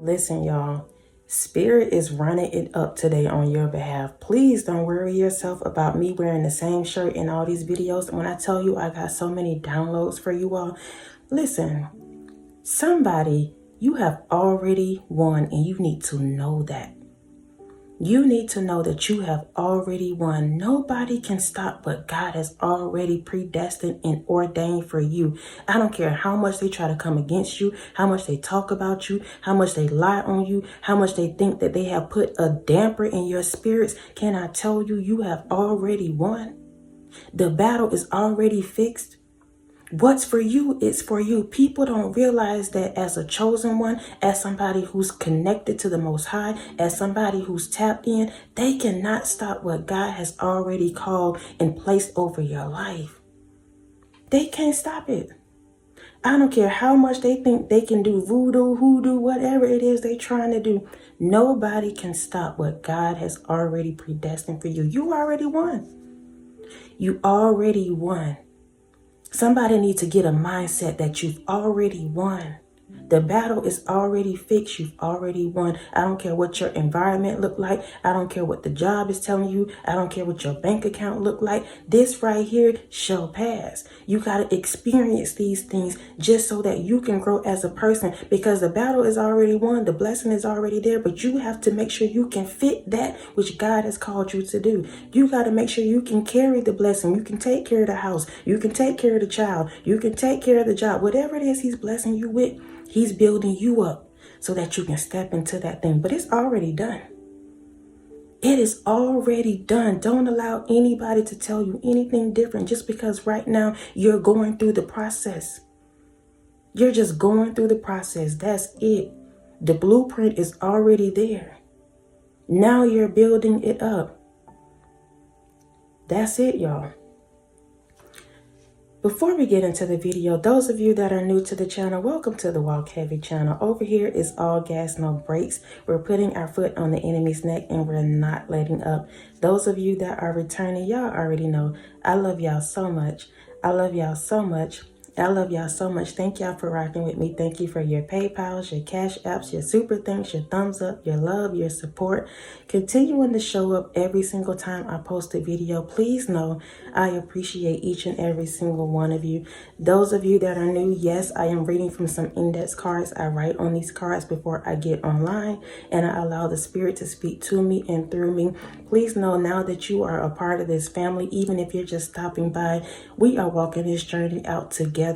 Listen, y'all, Spirit is running it up today on your behalf. Please don't worry yourself about me wearing the same shirt in all these videos. When I tell you I got so many downloads for you all, listen, somebody, you have already won, and you need to know that. You need to know that you have already won. Nobody can stop what God has already predestined and ordained for you. I don't care how much they try to come against you, how much they talk about you, how much they lie on you, how much they think that they have put a damper in your spirits. Can I tell you, you have already won? The battle is already fixed. What's for you is for you. People don't realize that as a chosen one, as somebody who's connected to the Most High, as somebody who's tapped in, they cannot stop what God has already called and placed over your life. They can't stop it. I don't care how much they think they can do voodoo, hoodoo, whatever it is they're trying to do. Nobody can stop what God has already predestined for you. You already won. You already won. Somebody needs to get a mindset that you've already won. The battle is already fixed. You've already won. I don't care what your environment look like. I don't care what the job is telling you. I don't care what your bank account look like. This right here shall pass. You got to experience these things just so that you can grow as a person, because the battle is already won. The blessing is already there, but you have to make sure you can fit that which God has called you to do. You got to make sure you can carry the blessing. You can take care of the house. You can take care of the child. You can take care of the job. Whatever it is He's blessing you with, He's building you up so that you can step into that thing. But it's already done. It is already done. Don't allow anybody to tell you anything different just because right now you're going through the process. You're just going through the process. That's it. The blueprint is already there. Now you're building it up. That's it, y'all. Before we get into the video, those of you that are new to the channel, welcome to the Walk Heavy channel. Over here is all gas, no brakes. We're putting our foot on the enemy's neck and we're not letting up. Those of you that are returning, y'all already know I love y'all so much. I love y'all so much. I love y'all so much. Thank y'all for rocking with me. Thank you for your PayPals, your Cash Apps, your super thanks, your thumbs up, your love, your support. Continuing to show up every single time I post a video. Please know I appreciate each and every single one of you. Those of you that are new, yes, I am reading from some index cards. I write on these cards before I get online, and I allow the Spirit to speak to me and through me. Please know now that you are a part of this family, even if you're just stopping by, we are walking this journey out together.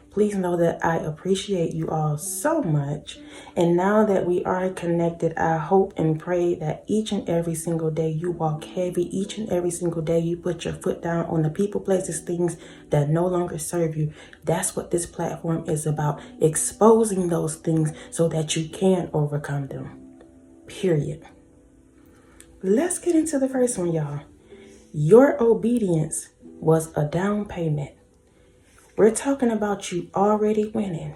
Please know that I appreciate you all so much. And now that we are connected, I hope and pray that each and every single day you walk heavy. Each and every single day you put your foot down on the people, places, things that no longer serve you. That's what this platform is about. Exposing those things so that you can overcome them. Period. Let's get into the first one, y'all. Your obedience was a down payment. We're talking about you already winning.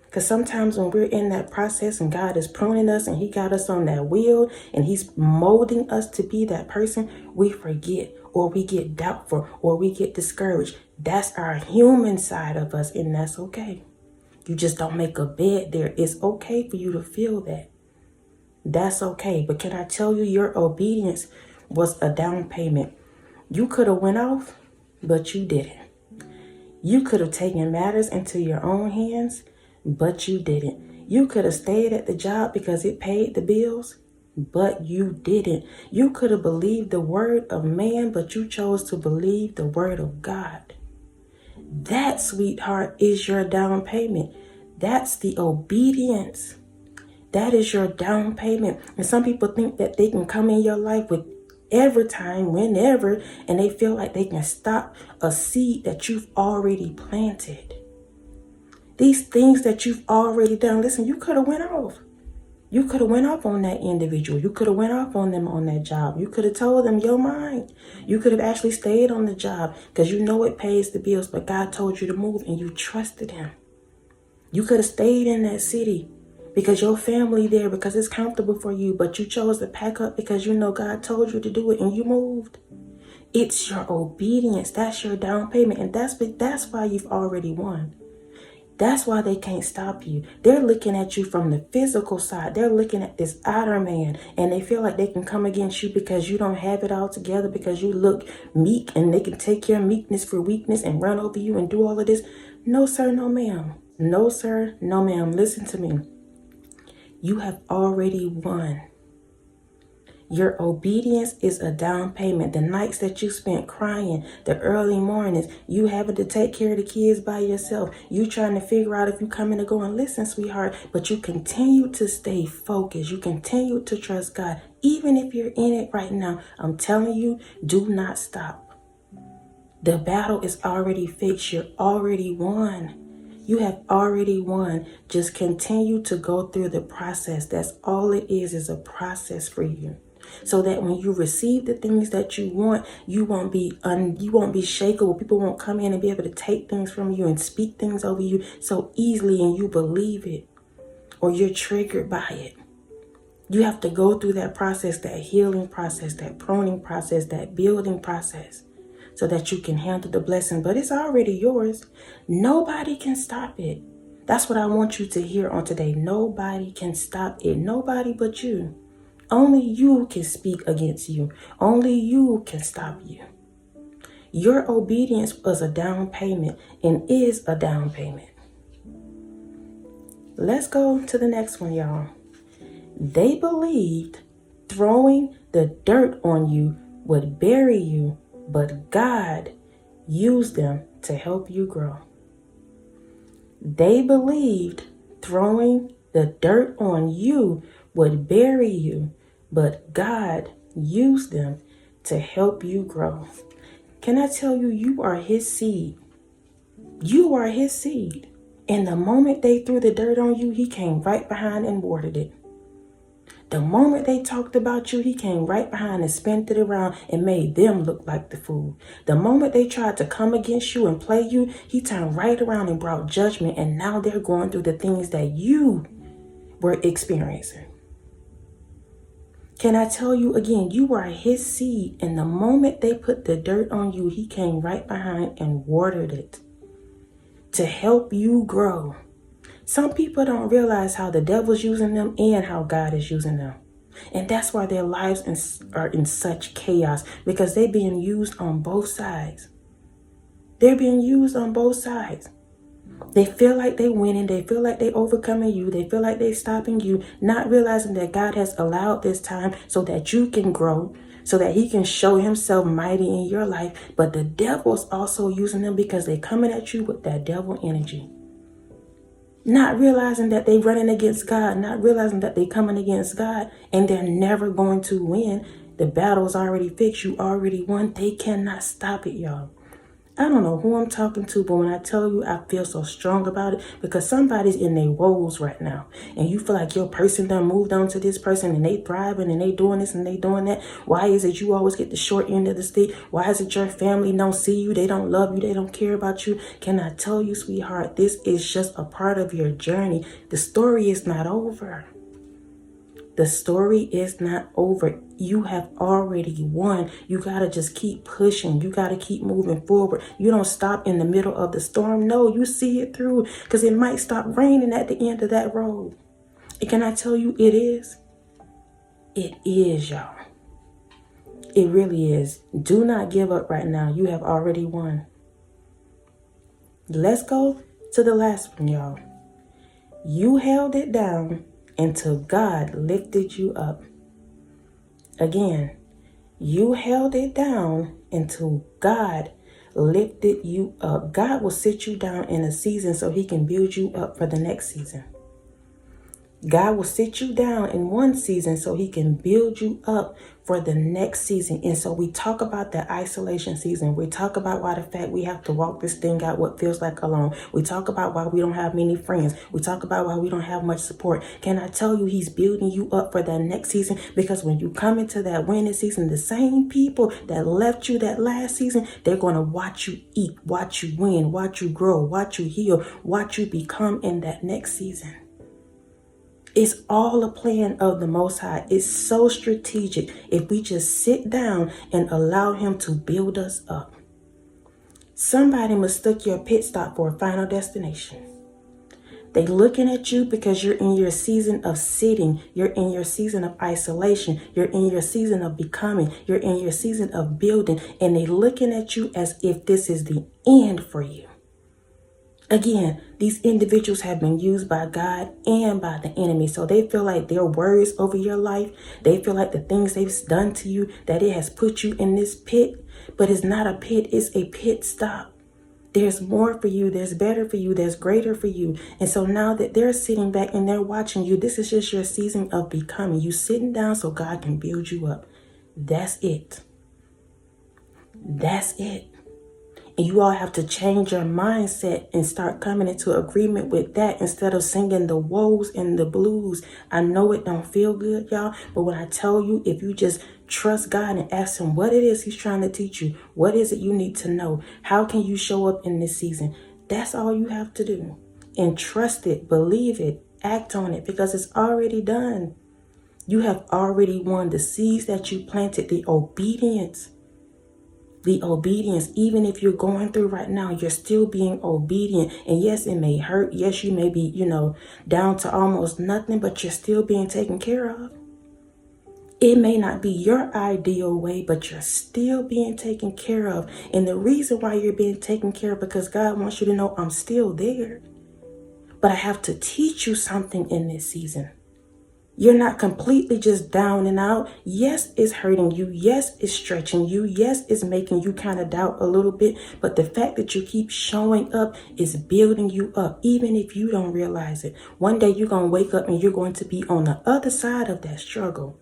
Because sometimes when we're in that process and God is pruning us and He got us on that wheel and He's molding us to be that person, we forget or we get doubtful or we get discouraged. That's our human side of us, and that's okay. You just don't make a bed there. It's okay for you to feel that. That's okay. But can I tell you, your obedience was a down payment. You could have went off, but you didn't. You could have taken matters into your own hands, but you didn't. You could have stayed at the job because it paid the bills, but you didn't. You could have believed the word of man, but you chose to believe the word of God. That, sweetheart, is your down payment. That's the obedience. That is your down payment. And some people think that they can come in your life with every time, whenever, and they feel like they can stop a seed that you've already planted. These things that you've already done. Listen, you could have went off. You could have went off on that individual. You could have went off on them on that job. You could have told them your mind. You could have actually stayed on the job because you know it pays the bills, but God told you to move and you trusted Him. You could have stayed in that city because your family there, because it's comfortable for you, but you chose to pack up because you know God told you to do it and you moved. It's your obedience. That's your down payment. And that's why you've already won. That's why they can't stop you. They're looking at you from the physical side. They're looking at this outer man, and they feel like they can come against you because you don't have it all together, because you look meek, and they can take your meekness for weakness and run over you and do all of this. No, sir, no, ma'am. No, sir, no, ma'am. Listen to me. You have already won. Your obedience is a down payment. The nights that you spent crying, the early mornings, you having to take care of the kids by yourself, you trying to figure out if you coming to go and listen, sweetheart, but you continue to stay focused. You continue to trust God. Even if you're in it right now, I'm telling you, do not stop. The battle is already fixed. You're already won. You have already won. Just continue to go through the process. That's all it is a process for you. So that when you receive the things that you want, you won't be shakeable. People won't come in and be able to take things from you and speak things over you so easily, and you believe it, or you're triggered by it. You have to go through that process, that healing process, that pruning process, that building process, so that you can handle the blessing. But it's already yours. Nobody can stop it. That's what I want you to hear on today. Nobody can stop it. Nobody but you. Only you can speak against you. Only you can stop you. Your obedience was a down payment and is a down payment. Let's go to the next one, y'all. They believed throwing the dirt on you would bury you, but God used them to help you grow. They believed throwing the dirt on you would bury you, but God used them to help you grow. Can I tell you, you are his seed. You are his seed. And the moment they threw the dirt on you, he came right behind and watered it. The moment they talked about you, he came right behind and spent it around and made them look like the fool. The moment they tried to come against you and play you, he turned right around and brought judgment. And now they're going through the things that you were experiencing. Can I tell you again, you are his seed. And the moment they put the dirt on you, he came right behind and watered it to help you grow. Some people don't realize how the devil's using them and how God is using them. And that's why their lives are in such chaos, because they're being used on both sides. They're being used on both sides. They feel like they're winning. They feel like they're overcoming you. They feel like they're stopping you, not realizing that God has allowed this time so that you can grow, so that he can show himself mighty in your life. But the devil's also using them because they're coming at you with that devil energy. Not realizing that they're running against God, not realizing that they're coming against God, and they're never going to win. The battle's already fixed. You already won. They cannot stop it, y'all. I don't know who I'm talking to, but when I tell you, I feel so strong about it, because somebody's in their woes right now, and you feel like your person done moved on to this person, and they thriving, and they doing this, and they doing that. Why is it you always get the short end of the stick? Why is it your family don't see you? They don't love you. They don't care about you. Can I tell you, sweetheart, this is just a part of your journey. The story is not over. The story is not over. You have already won. You got to just keep pushing. You got to keep moving forward. You don't stop in the middle of the storm. No, you see it through, because it might stop raining at the end of that road. And can I tell you, it is? It is, y'all. It really is. Do not give up right now. You have already won. Let's go to the last one, y'all. You held it down until God lifted you up. Again, you held it down until God lifted you up. God will sit you down in a season so he can build you up for the next season. God will sit you down in one season so he can build you up for the next season. And so we talk about the isolation season. We talk about why the fact we have to walk this thing out, what feels like alone. We talk about why we don't have many friends. We talk about why we don't have much support. Can I tell you, he's building you up for that next season? Because when you come into that winning season, the same people that left you that last season, they're going to watch you eat, watch you win, watch you grow, watch you heal, watch you become in that next season. It's all a plan of the Most High. It's so strategic if we just sit down and allow him to build us up. Somebody mistook your pit stop for a final destination. They looking at you because you're in your season of sitting. You're in your season of isolation. You're in your season of becoming. You're in your season of building. And they looking at you as if this is the end for you. Again, these individuals have been used by God and by the enemy. So they feel like their words over your life, they feel like the things they've done to you, that it has put you in this pit. But it's not a pit, it's a pit stop. There's more for you, there's better for you, there's greater for you. And so now that they're sitting back and they're watching you, this is just your season of becoming. You sitting down so God can build you up. That's it. That's it. And you all have to change your mindset and start coming into agreement with that instead of singing the woes and the blues. I know it don't feel good, y'all, but when I tell you, if you just trust God and ask him what it is he's trying to teach you, what is it you need to know, how can you show up in this season? That's all you have to do. And trust it, believe it, act on it, because it's already done. You have already won. The seeds that you planted, the obedience, even if you're going through right now, you're still being obedient. And yes, it may hurt. Yes, you may be, down to almost nothing, but you're still being taken care of. It may not be your ideal way, but you're still being taken care of. And the reason why you're being taken care of, because God wants you to know I'm still there. But I have to teach you something in this season. You're not completely just down and out. Yes, it's hurting you. Yes, it's stretching you. Yes, it's making you kind of doubt a little bit. But the fact that you keep showing up is building you up, even if you don't realize it. One day you're going to wake up and you're going to be on the other side of that struggle,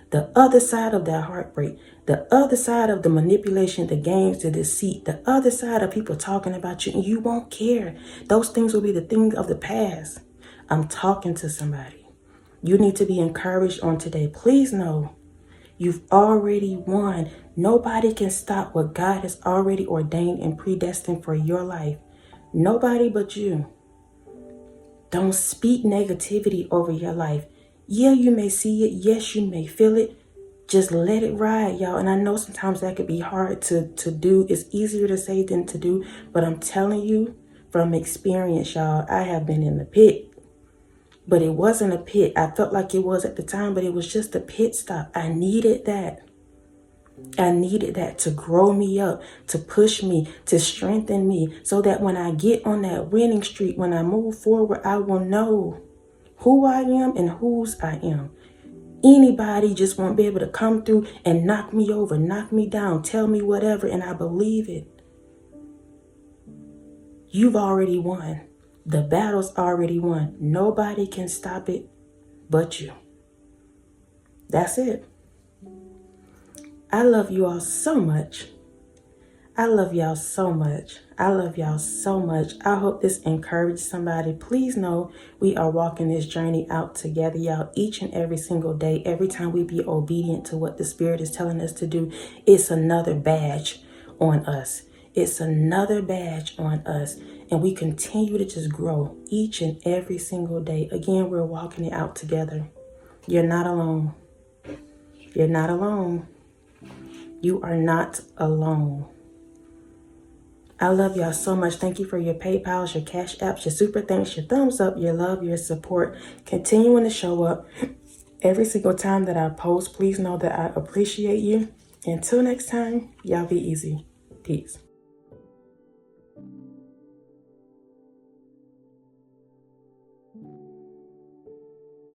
the other side of that heartbreak, the other side of the manipulation, the games, the deceit, the other side of people talking about you, and you won't care. Those things will be the things of the past. I'm talking to somebody. You need to be encouraged on today. Please know you've already won. Nobody can stop what God has already ordained and predestined for your life. Nobody but you. Don't speak negativity over your life. Yeah, you may see it. Yes, you may feel it. Just let it ride, y'all. And I know sometimes that could be hard to do. It's easier to say than to do. But I'm telling you from experience, y'all, I have been in the pit. But it wasn't a pit. I felt like it was at the time, but it was just a pit stop. I needed that. I needed that to grow me up, to push me, to strengthen me, so that when I get on that winning streak, when I move forward, I will know who I am and whose I am. Anybody just won't be able to come through and knock me over, knock me down, tell me whatever, and I believe it. You've already won. The battle's already won. Nobody can stop it but you. That's it. I love you all so much. I love y'all so much. I love y'all so much. I hope this encouraged somebody. Please know we are walking this journey out together, y'all, each and every single day. Every time we be obedient to what the Spirit is telling us to do, it's another badge on us. It's another badge on us. And we continue to just grow each and every single day. Again, we're walking it out together. You're not alone. You're not alone. You are not alone. I love y'all so much. Thank you for your PayPals, your Cash Apps, your super thanks, your thumbs up, your love, your support. Continuing to show up every single time that I post. Please know that I appreciate you. Until next time, y'all be easy. Peace.